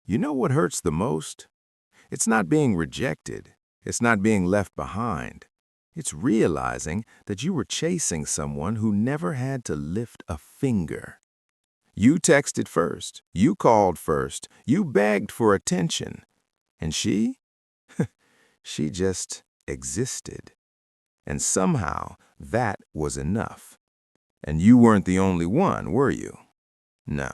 You know what hurts the most? It's not being rejected. It's not being left behind. It's realizing that you were chasing someone who never had to lift a finger. You texted first. You called first. You begged for attention. And she? She just existed. And somehow that was enough. And you weren't the only one, were you? No.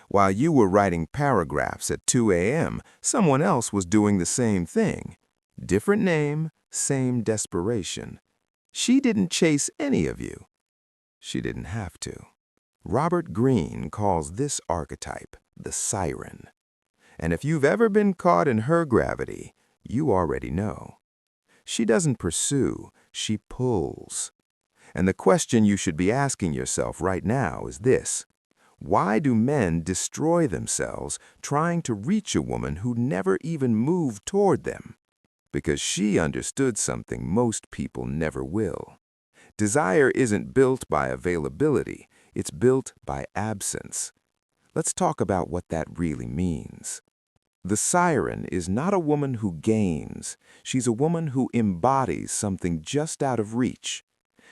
While you were writing paragraphs at 2 a.m., someone else was doing the same thing. Different name, same desperation. She didn't chase any of you. She didn't have to. Robert Greene calls this archetype the siren. And if you've ever been caught in her gravity, you already know. She doesn't pursue, she pulls. And the question you should be asking yourself right now is this: why do men destroy themselves trying to reach a woman who never even moved toward them? Because she understood something most people never will. Desire isn't built by availability, it's built by absence. Let's talk about what that really means. The siren is not a woman who gains. She's a woman who embodies something just out of reach.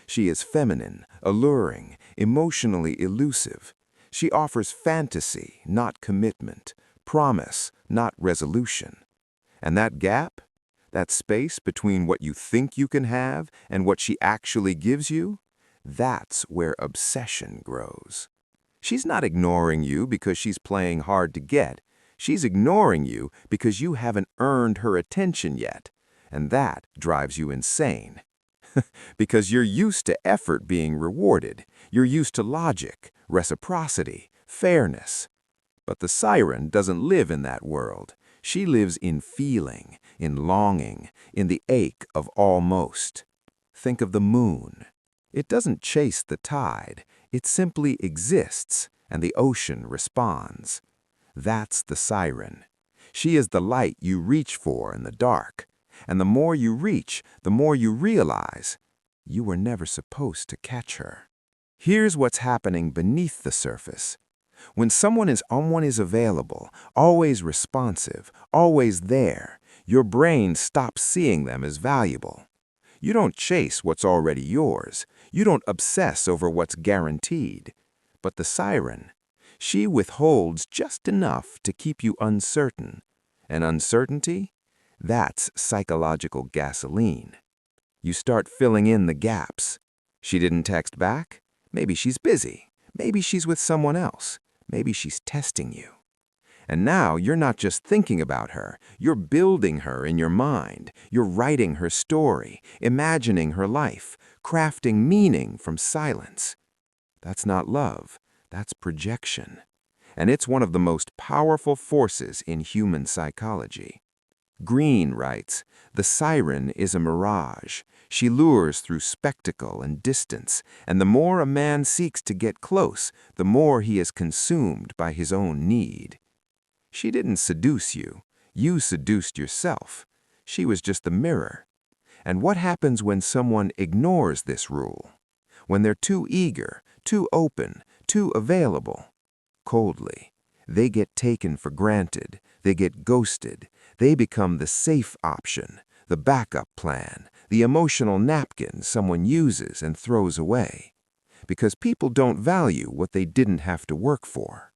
She is feminine, alluring, emotionally elusive. She offers fantasy, not commitment, promise, not resolution. And that gap, that space between what you think you can have and what she actually gives you, that's where obsession grows. She's not ignoring you because she's playing hard to get. She's ignoring you because you haven't earned her attention yet. And that drives you insane. Because you're used to effort being rewarded. You're used to logic, reciprocity, fairness. But the siren doesn't live in that world. She lives in feeling, in longing, in the ache of almost. Think of the moon. It doesn't chase the tide. It simply exists, and the ocean responds. That's the siren. She is the light you reach for in the dark. And the more you reach, the more you realize you were never supposed to catch her. Here's what's happening beneath the surface. When someone is available, always responsive, always there, your brain stops seeing them as valuable. You don't chase what's already yours. You don't obsess over what's guaranteed. But the siren, she withholds just enough to keep you uncertain. And uncertainty? That's psychological gasoline. You start filling in the gaps. She didn't text back? Maybe she's busy. Maybe she's with someone else. Maybe she's testing you. And now you're not just thinking about her. You're building her in your mind. You're writing her story, imagining her life, crafting meaning from silence. That's not love. That's projection. And it's one of the most powerful forces in human psychology. Greene writes, "The siren is a mirage. She lures through spectacle and distance, and the more a man seeks to get close, the more he is consumed by his own need." She didn't seduce you. You seduced yourself. She was just the mirror. And what happens when someone ignores this rule? When they're too eager, too open, too available? Coldly. They get taken for granted. They get ghosted. They become the safe option, the backup plan, the emotional napkin someone uses and throws away. Because people don't value what they didn't have to work for.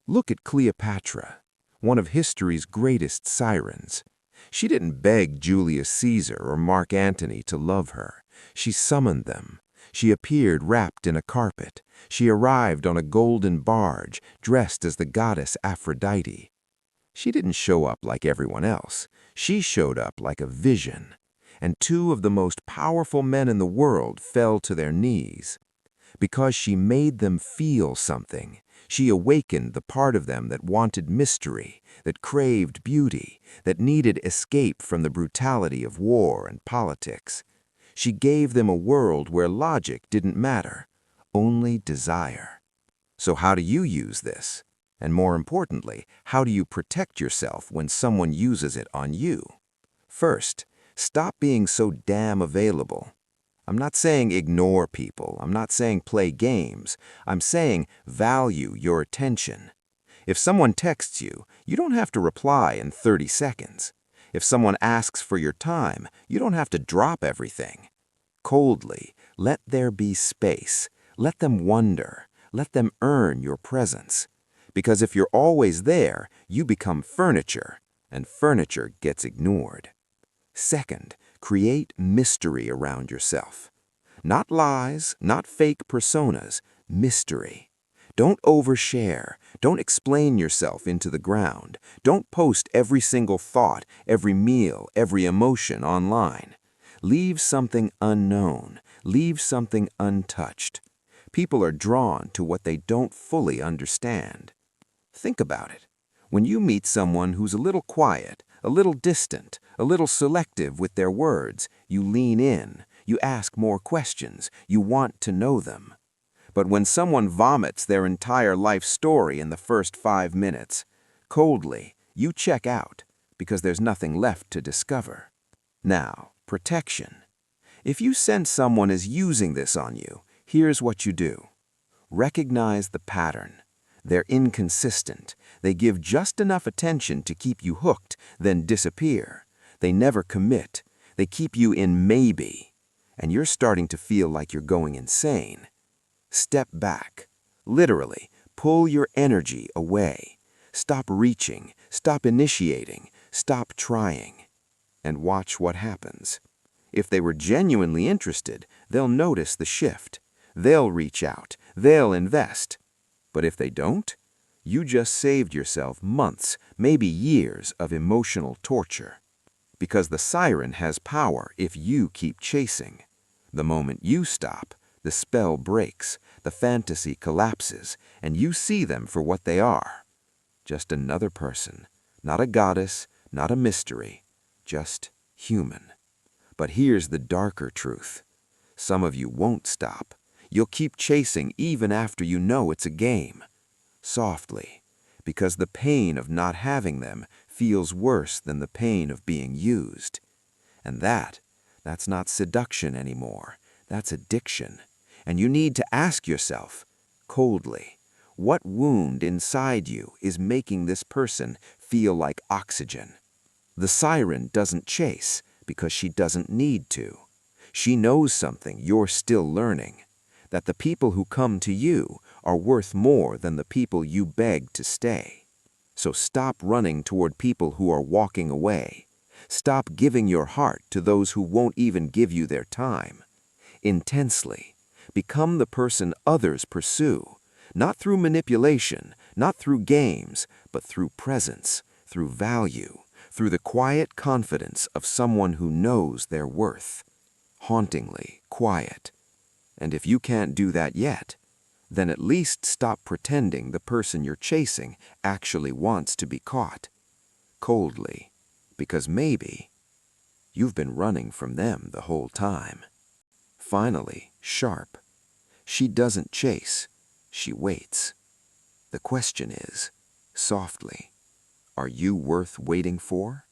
Look at Cleopatra, one of history's greatest sirens. She didn't beg Julius Caesar or Mark Antony to love her. She summoned them. She appeared wrapped in a carpet. She arrived on a golden barge, dressed as the goddess Aphrodite. She didn't show up like everyone else. She showed up like a vision. And two of the most powerful men in the world fell to their knees. Because she made them feel something. She awakened the part of them that wanted mystery, that craved beauty, that needed escape from the brutality of war and politics. She gave them a world where logic didn't matter, only desire. So how do you use this? And more importantly, how do you protect yourself when someone uses it on you? First, stop being so damn available. I'm not saying ignore people. I'm not saying play games. I'm saying value your attention. If someone texts you, you don't have to reply in 30 seconds. If someone asks for your time, you don't have to drop everything. Coldly, let there be space. Let them wonder. Let them earn your presence. Because if you're always there, you become furniture, and furniture gets ignored. Second, create mystery around yourself. Not lies, not fake personas, mystery. Don't overshare. Don't explain yourself into the ground. Don't post every single thought, every meal, every emotion online. Leave something unknown. Leave something untouched. People are drawn to what they don't fully understand. Think about it. When you meet someone who's a little quiet, a little distant, a little selective with their words, you lean in, you ask more questions, you want to know them. But when someone vomits their entire life story in the first 5 minutes, coldly, you check out because there's nothing left to discover. Now, protection. If you sense someone is using this on you, here's what you do. Recognize the pattern. They're inconsistent. They give just enough attention to keep you hooked, then disappear. They never commit. They keep you in maybe. And you're starting to feel like you're going insane. Step back. Literally, pull your energy away. Stop reaching. Stop initiating. Stop trying. And watch what happens. If they were genuinely interested, they'll notice the shift. They'll reach out. They'll invest. But if they don't, you just saved yourself months, maybe years of emotional torture. Because the siren has power if you keep chasing. The moment you stop, the spell breaks, the fantasy collapses, and you see them for what they are. Just another person, not a goddess, not a mystery, just human. But here's the darker truth. Some of you won't stop. You'll keep chasing even after you know it's a game. Softly, because the pain of not having them feels worse than the pain of being used. And that's not seduction anymore. That's addiction. And you need to ask yourself, coldly, what wound inside you is making this person feel like oxygen? The siren doesn't chase because she doesn't need to. She knows something you're still learning, that the people who come to you are worth more than the people you beg to stay. So stop running toward people who are walking away. Stop giving your heart to those who won't even give you their time. Intensely, become the person others pursue, not through manipulation, not through games, but through presence, through value, through the quiet confidence of someone who knows their worth. Hauntingly quiet. And if you can't do that yet, then at least stop pretending the person you're chasing actually wants to be caught. Coldly, because maybe you've been running from them the whole time. Finally, sharp. She doesn't chase, she waits. The question is, softly, are you worth waiting for?